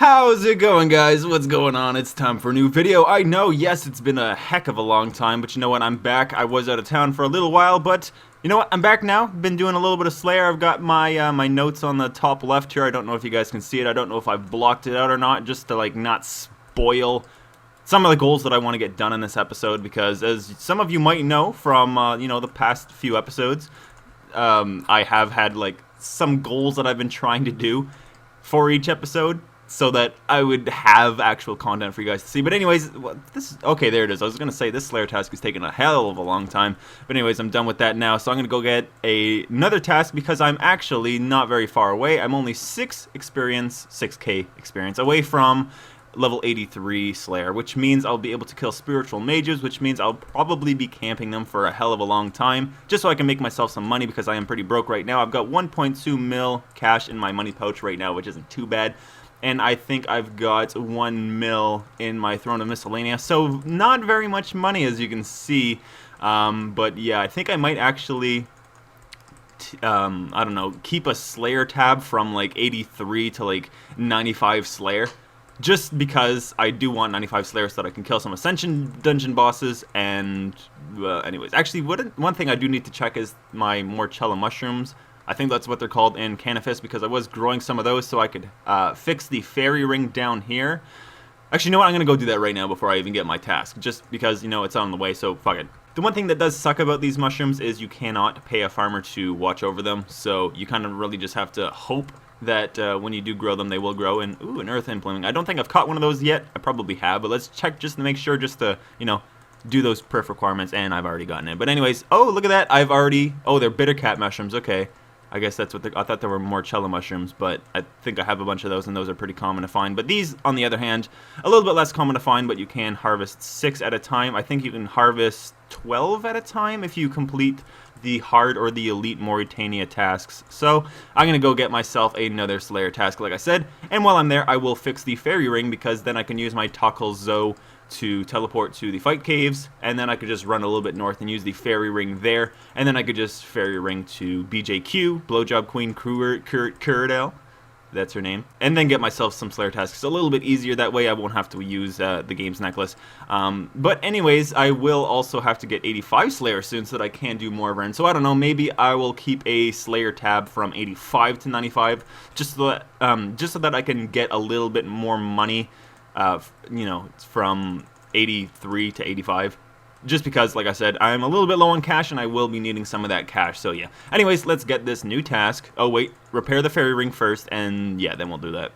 How's it going, guys? What's going on? It's time for a new video. I know, yes, it's been a heck of a long time, but you know what? I'm back. I was out of town for a little while, but you know what? I'm back now. Been doing a little bit of Slayer. I've got my my notes on the top left here. I don't know if you guys can see it. I don't know if I've blocked it out or not, just to like not spoil some of the goals that I want to get done in this episode, because as some of you might know from you know, the past few episodes, I have had like some goals that I've been trying to do for each episode, so that I would have actual content for you guys to see. But anyways, okay, there it is. I was going to say this Slayer task is taking a hell of a long time. But anyways, I'm done with that now. So I'm going to go get another task, because I'm actually not very far away. I'm only 6K experience away from level 83 Slayer, which means I'll be able to kill spiritual mages, which means I'll probably be camping them for a hell of a long time, just so I can make myself some money, because I am pretty broke right now. I've got 1.2 mil cash in my money pouch right now, which isn't too bad. And I think I've got 1 mil in my Throne of Miscellanea, so not very much money, as you can see. But yeah, I think I might actually, I don't know, keep a Slayer tab from like 83 to like 95 Slayer. Just because I do want 95 Slayer so that I can kill some Ascension dungeon bosses. And anyways, actually one thing I do need to check is my Morchella mushrooms. I think that's what they're called in Canifis, because I was growing some of those so I could fix the fairy ring down here. Actually, you know what? I'm going to go do that right now before I even get my task, just because, you know, it's on the way, so fuck it. The one thing that does suck about these mushrooms is you cannot pay a farmer to watch over them, so you kind of really just have to hope that when you do grow them, they will grow. And ooh, an earth implement. I don't think I've caught one of those yet. I probably have, but let's check just to make sure, just to, you know, do those perf requirements. And I've already gotten it. But anyways, oh, look at that. I've already, oh, they're bitter cat mushrooms. Okay, I guess that's what I thought they were Morchella mushrooms, but I think I have a bunch of those, and those are pretty common to find. But these, on the other hand, a little bit less common to find, but you can harvest 6 at a time. I think you can harvest 12 at a time if you complete the hard or the elite Mauritania tasks. So I'm gonna go get myself another Slayer task, like I said, and while I'm there I will fix the fairy ring, because then I can use my Tokkul Zo to teleport to the fight caves, and then I could just run a little bit north and use the fairy ring there, and then I could just fairy ring to BJQ, Blowjob Queen Kuradel, that's her name, and then get myself some Slayer tasks. A little bit easier that way. I won't have to use the game's necklace. But anyways, I will also have to get 85 Slayer soon so that I can do more runs. So I don't know, maybe I will keep a Slayer tab from 85 to 95, just so that I can get a little bit more money, you know, from 83 to 85. Just because, like I said, I'm a little bit low on cash, and I will be needing some of that cash, so yeah. Anyways, let's get this new task. Oh wait, repair the fairy ring first, and yeah, then we'll do that.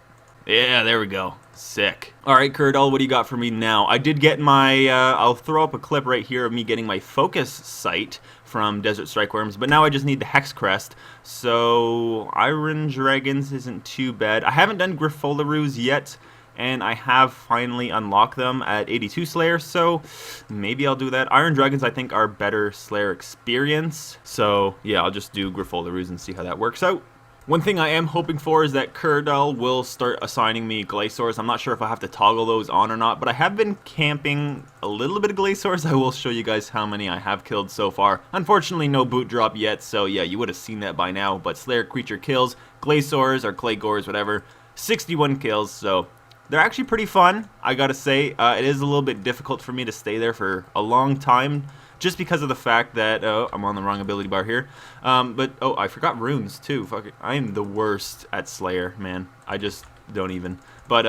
Yeah, there we go. Sick. Alright, Kuradel, what do you got for me now? I did get my, I'll throw up a clip right here of me getting my focus sight from Desert Strikeworms, but now I just need the Hex Crest. So, Iron Dragons isn't too bad. I haven't done Griffolaroos yet, and I have finally unlocked them at 82 Slayer, so maybe I'll do that. Iron Dragons, I think, are better Slayer experience, so yeah, I'll just do Griffolaroos and see how that works out. One thing I am hoping for is that Kuradel will start assigning me Glaciors. I'm not sure if I have to toggle those on or not, but I have been camping a little bit of Glaciors. I will show you guys how many I have killed so far. Unfortunately, no boot drop yet, so yeah, you would have seen that by now, but Slayer creature kills, Glaciors or Clay Gores, whatever, 61 kills, so they're actually pretty fun, I gotta say. It is a little bit difficult for me to stay there for a long time, just because of the fact that, oh, I'm on the wrong ability bar here. But, oh, I forgot runes, too. Fuck it. I am the worst at Slayer, man. I just don't even. But,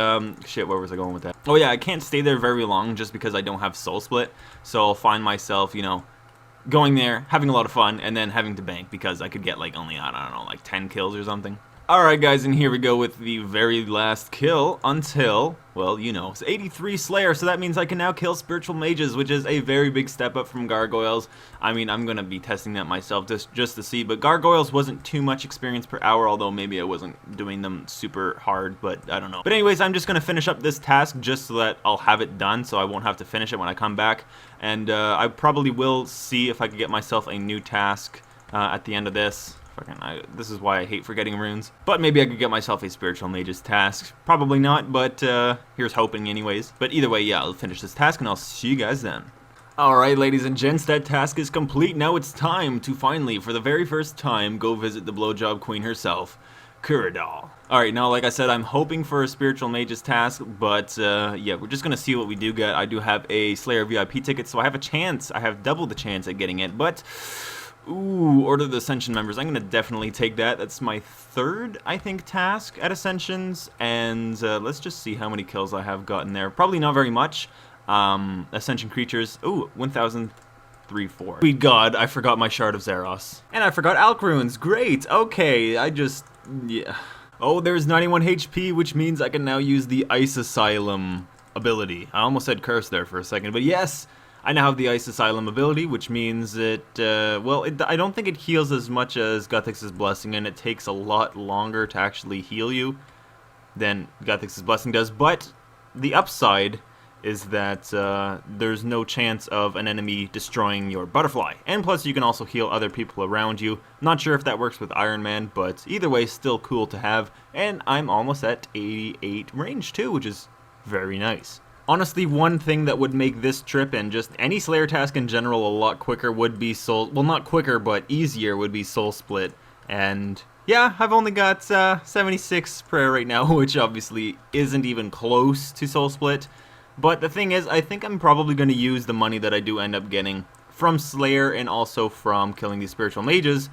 shit, where was I going with that? Oh, yeah, I can't stay there very long just because I don't have Soul Split. So I'll find myself, you know, going there, having a lot of fun, and then having to bank because I could get, like, only, I don't know, like 10 kills or something. Alright guys, and here we go with the very last kill until, well, you know, it's 83 Slayer, so that means I can now kill spiritual mages, which is a very big step up from gargoyles. I mean, I'm gonna be testing that myself just to see, but gargoyles wasn't too much experience per hour, although maybe I wasn't doing them super hard, but I don't know. But anyways, I'm just gonna finish up this task just so that I'll have it done, so I won't have to finish it when I come back, and I probably will see if I can get myself a new task at the end of this. This is why I hate forgetting runes. But maybe I could get myself a spiritual mage's task. Probably not, but here's hoping anyways. But either way, yeah, I'll finish this task and I'll see you guys then. Alright, ladies and gents, that task is complete. Now it's time to finally, for the very first time, go visit the Blowjob Queen herself. Kuradal. Alright, now like I said, I'm hoping for a Spiritual Mage's task, but yeah, we're just gonna see what we do get. I do have a Slayer VIP ticket, so I have a chance. I have double the chance at getting it, but ooh, Order of the Ascension members. I'm gonna definitely take that. That's my third, I think, task at Ascensions, and let's just see how many kills I have gotten there. Probably not very much. Ascension creatures. Ooh, 1,034. Sweet God, I forgot my Shard of Zaros. And I forgot Alk Runes. Great. Okay, yeah. Oh, there's 91 HP, which means I can now use the Ice Asylum ability. I almost said curse there for a second, but yes, I now have the Ice Asylum ability, which means it, I don't think it heals as much as Guthix's Blessing, and it takes a lot longer to actually heal you than Guthix's Blessing does, but the upside is that there's no chance of an enemy destroying your butterfly. And plus, you can also heal other people around you. Not sure if that works with Ironman, but either way, still cool to have. And I'm almost at 88 range too, which is very nice. Honestly, one thing that would make this trip and just any Slayer task in general a lot quicker would be Soul... Well, not quicker, but easier would be Soul Split. And yeah, I've only got 76 prayer right now, which obviously isn't even close to Soul Split. But the thing is, I think I'm probably going to use the money that I do end up getting from Slayer and also from killing these Spiritual Mages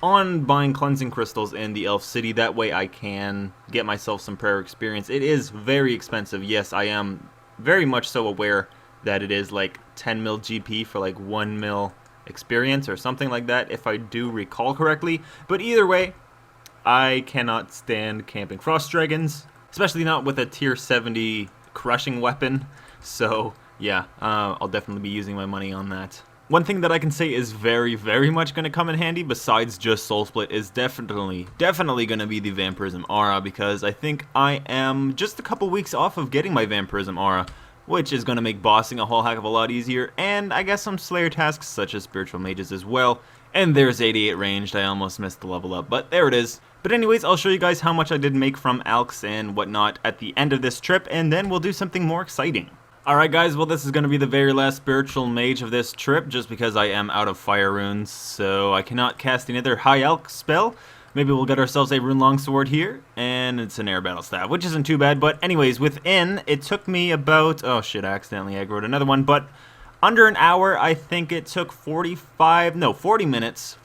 on buying Cleansing Crystals in the Elf City. That way I can get myself some prayer experience. It is very expensive. Yes, I am very much so aware that it is like 10 mil GP for like 1 mil experience or something like that, if I do recall correctly. But either way, I cannot stand camping Frost Dragons, especially not with a tier 70 crushing weapon, so yeah, I'll definitely be using my money on that. One thing that I can say is very, very much going to come in handy, besides just Soul Split, is definitely going to be the Vampirism Aura, because I think I am just a couple weeks off of getting my Vampirism Aura, which is going to make bossing a whole heck of a lot easier, and I guess some Slayer tasks such as Spiritual Mages as well. And there's 88 ranged. I almost missed the level up, but there it is. But anyways, I'll show you guys how much I did make from Alks and whatnot at the end of this trip, and then we'll do something more exciting. Alright guys, well this is going to be the very last Spiritual Mage of this trip, just because I am out of Fire Runes, so I cannot cast another High Alk spell. Maybe we'll get ourselves a Rune Longsword here, and it's an Air Battle Staff, which isn't too bad. But anyways, within, it took me about, oh shit, I accidentally aggroed another one, but under an hour. I think it took 40 minutes,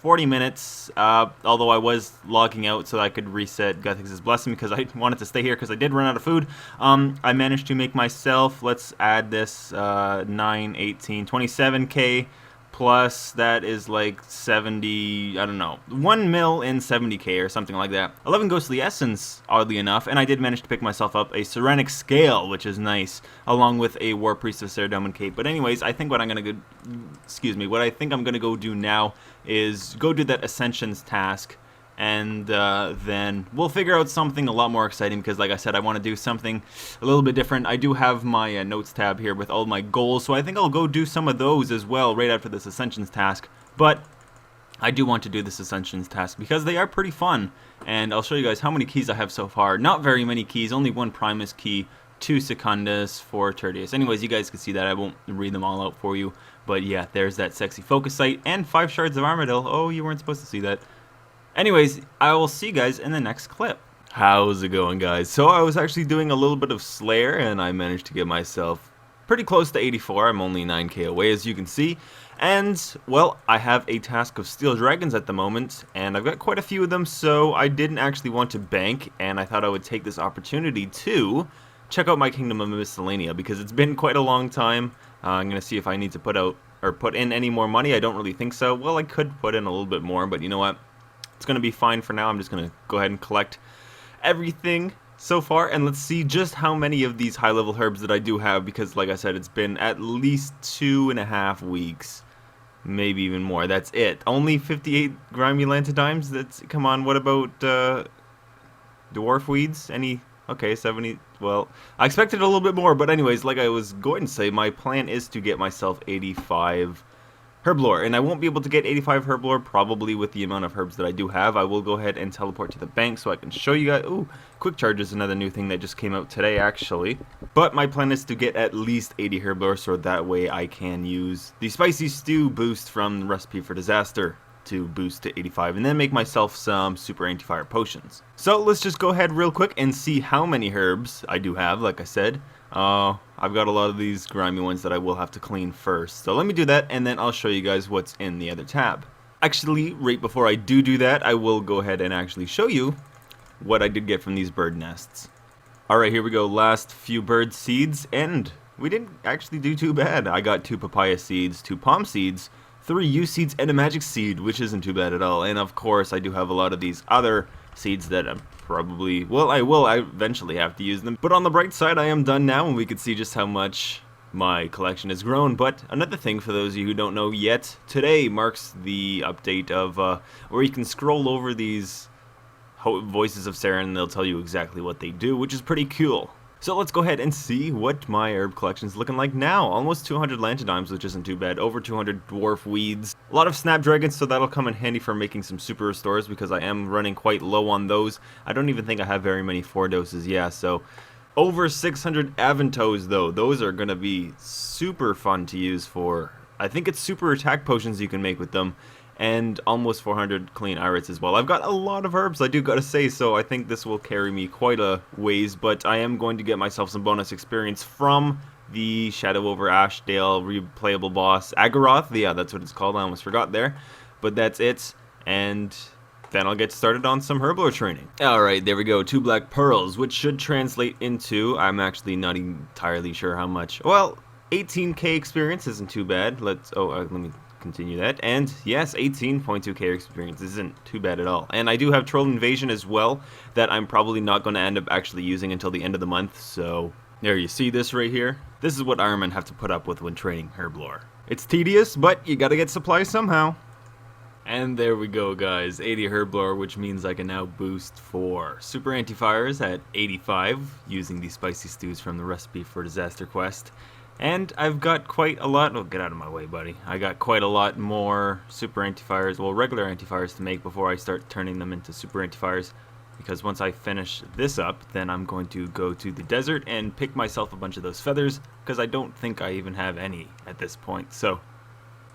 although I was logging out so I could reset Guthix's Blessing because I wanted to stay here because I did run out of food. I managed to make myself, let's add this, 9, 18, 27k, plus that is like 70, I don't know, 1 mil in 70k or something like that. 11 Ghostly Essence, oddly enough, and I did manage to pick myself up a Serenic Scale, which is nice, along with a War Priest of Saradomin Cape. But anyways, I think what I'm gonna go, what I think I'm gonna go do now is go do that Ascensions task, and then we'll figure out something a lot more exciting, because like I said, I want to do something a little bit different. I do have my notes tab here with all my goals, so I think I'll go do some of those as well right after this Ascensions task. But I do want to do this Ascensions task because they are pretty fun, and I'll show you guys how many keys I have so far. Not very many keys, only 1 Primus key, 2 Secundus, 4 Tertius. Anyways, you guys can see that. I won't read them all out for you, but yeah, there's that sexy Focus Sight and 5 Shards of Armadil. Oh, you weren't supposed to see that. Anyways, I will see you guys in the next clip. How's it going, guys? So I was actually doing a little bit of Slayer, and I managed to get myself pretty close to 84. I'm only 9k away, as you can see. And, well, I have a task of Steel Dragons at the moment, and I've got quite a few of them, so I didn't actually want to bank, and I thought I would take this opportunity to check out my Kingdom of Miscellanea, because it's been quite a long time. I'm going to see if I need to put in any more money. I don't really think so. Well, I could put in a little bit more, but you know what? It's going to be fine for now. I'm just going to go ahead and collect everything so far, and let's see just how many of these high-level herbs that I do have, because like I said, it's been at least 2.5 weeks, maybe even more. That's it. Only 58 grimy Lantidimes? That's, come on, what about dwarf weeds? Any? Okay, 70. Well, I expected a little bit more, but anyways, like I was going to say, my plan is to get myself 85 Herblore, and I won't be able to get 85 Herblore probably with the amount of herbs that I do have. I will go ahead and teleport to the bank so I can show you guys. Ooh, Quick Charge is another new thing that just came out today, actually. But my plan is to get at least 80 Herblore, so that way I can use the Spicy Stew boost from the Recipe for Disaster. to boost to 85 and then make myself some Super-Antifire potions. So let's just go ahead real quick and see how many herbs I do have. Like I said, I've got a lot of these grimy ones that I will have to clean first. So let me do that, and then I'll show you guys what's in the other tab. Actually, right before I do that, I will go ahead and actually show you what I did get from these bird nests. Alright, here we go. Last few bird seeds, and we didn't actually do too bad. I got 2 papaya seeds, 2 palm seeds, 3 yew seeds, and a magic seed, which isn't too bad at all. And of course, I do have a lot of these other seeds that I'm probably, well, I eventually have to use them. But on the bright side, I am done now, and we can see just how much my collection has grown. But another thing for those of you who don't know yet, today marks the update of where you can scroll over these voices of Saren and they'll tell you exactly what they do, which is pretty cool. So let's go ahead and see what my herb collection is looking like now. Almost 200 lantadymes, which isn't too bad. Over 200 dwarf weeds. A lot of snapdragons, so that'll come in handy for making some super restores because I am running quite low on those. I don't even think I have very many 4 doses, yeah, so over 600 avantos though. Those are going to be super fun to use for, I think it's super attack potions you can make with them. And almost 400 clean irits as well. I've got a lot of herbs, I do gotta say, so I think this will carry me quite a ways, but I am going to get myself some bonus experience from the Shadow over Ashdale replayable boss, Agaroth. Yeah, that's what it's called, I almost forgot there. But that's it, and then I'll get started on some Herblore training. Alright, there we go, 2 black pearls, which should translate into, I'm actually not entirely sure how much, well, 18k experience isn't too bad. Let me continue that, and yes, 18.2k experience isn't too bad at all. And I do have Troll Invasion as well that I'm probably not going to end up actually using until the end of the month, so there, you see this right here? This is what Ironman have to put up with when training Herblore. It's tedious, but you gotta get supplies somehow. And there we go, guys, 80 Herblore, which means I can now boost for Super-Antifires at 85 using the spicy stews from the recipe for Disaster Quest. And I've got quite a lot, oh, get out of my way, buddy. I got quite a lot more Super-Antifires, well, regular antifires to make before I start turning them into Super-Antifires. Because once I finish this up, then I'm going to go to the desert and pick myself a bunch of those feathers, because I don't think I even have any at this point. So,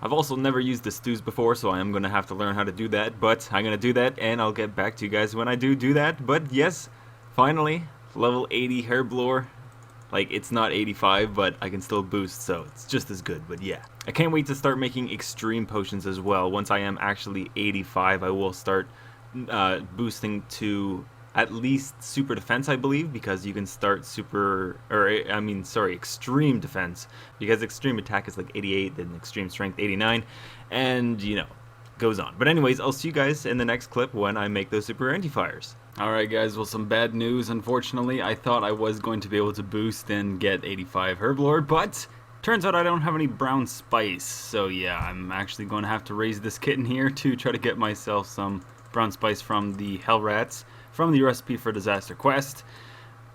I've also never used the stews before, so I am going to have to learn how to do that. But I'm going to do that, and I'll get back to you guys when I do that. But yes, finally, level 80 Herblore. Like, it's not 85, but I can still boost, so it's just as good, but yeah. I can't wait to start making extreme potions as well. Once I am actually 85, I will start boosting to at least super defense, I believe, because you can start extreme defense, because extreme attack is like 88, then extreme strength 89, and, you know, goes on. But anyways, I'll see you guys in the next clip when I make those Super-Antifires. Alright guys, well, some bad news. Unfortunately, I thought I was going to be able to boost and get 85 Herblore, but turns out I don't have any brown spice. So yeah, I'm actually going to have to raise this kitten here to try to get myself some brown spice from the Hell Rats, from the recipe for Disaster Quest.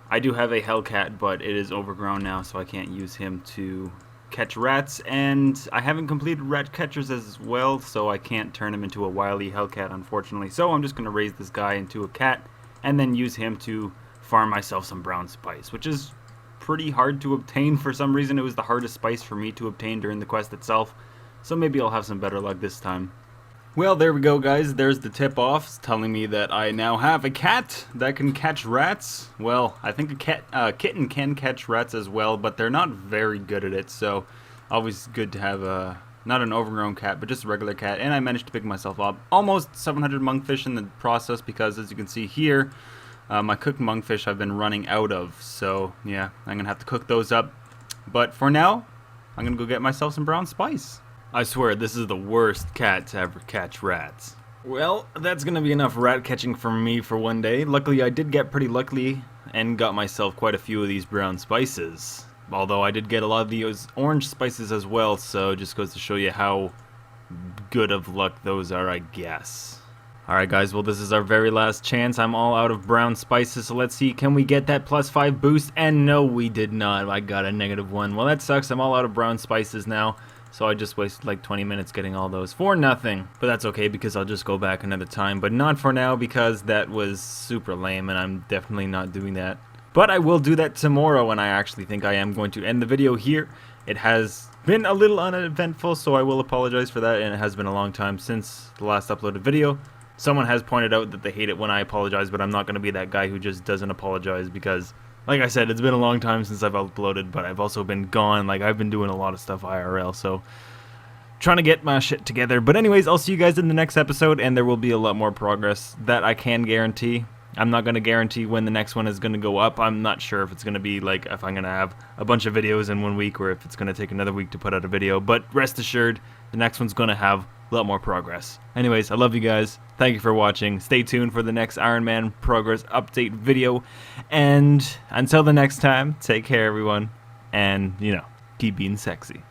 I do have a Hellcat, but it is overgrown now, so I can't use him to catch rats, and I haven't completed rat catchers as well, so I can't turn him into a wily Hellcat, unfortunately. So I'm just going to raise this guy into a cat and then use him to farm myself some brown spice, which is pretty hard to obtain. For some reason, it was the hardest spice for me to obtain during the quest itself, so maybe I'll have some better luck this time. Well, there we go, guys. There's the tip-off telling me that I now have a cat that can catch rats. Well, I think a kitten can catch rats as well, but they're not very good at it, so always good to have not an overgrown cat, but just a regular cat. And I managed to pick myself up almost 700 monkfish in the process, because as you can see here, my cooked monkfish I've been running out of. So yeah, I'm going to have to cook those up. But for now, I'm going to go get myself some brown spice. I swear, this is the worst cat to ever catch rats. Well, that's gonna be enough rat catching for me for one day. Luckily, I did get pretty lucky and got myself quite a few of these brown spices. Although I did get a lot of these orange spices as well, so just goes to show you how good of luck those are, I guess. Alright guys, well, this is our very last chance. I'm all out of brown spices, so let's see, can we get that +5 boost? And no, we did not. I got a -1. Well, that sucks. I'm all out of brown spices now. So I just wasted like 20 minutes getting all those for nothing. But that's okay, because I'll just go back another time. But not for now, because that was super lame, and I'm definitely not doing that. But I will do that tomorrow, and I actually think I am going to end the video here. It has been a little uneventful, so I will apologize for that, and it has been a long time since the last uploaded video. Someone has pointed out that they hate it when I apologize, but I'm not going to be that guy who just doesn't apologize because, like I said, it's been a long time since I've uploaded, but I've also been gone. Like, I've been doing a lot of stuff IRL, so trying to get my shit together. But anyways, I'll see you guys in the next episode, and there will be a lot more progress that I can guarantee. I'm not going to guarantee when the next one is going to go up. I'm not sure if it's going to be like if I'm going to have a bunch of videos in 1 week or if it's going to take another week to put out a video. But rest assured, the next one's going to have a lot more progress. Anyways, I love you guys. Thank you for watching. Stay tuned for the next Ironman progress update video. And until the next time, take care, everyone. And, you know, keep being sexy.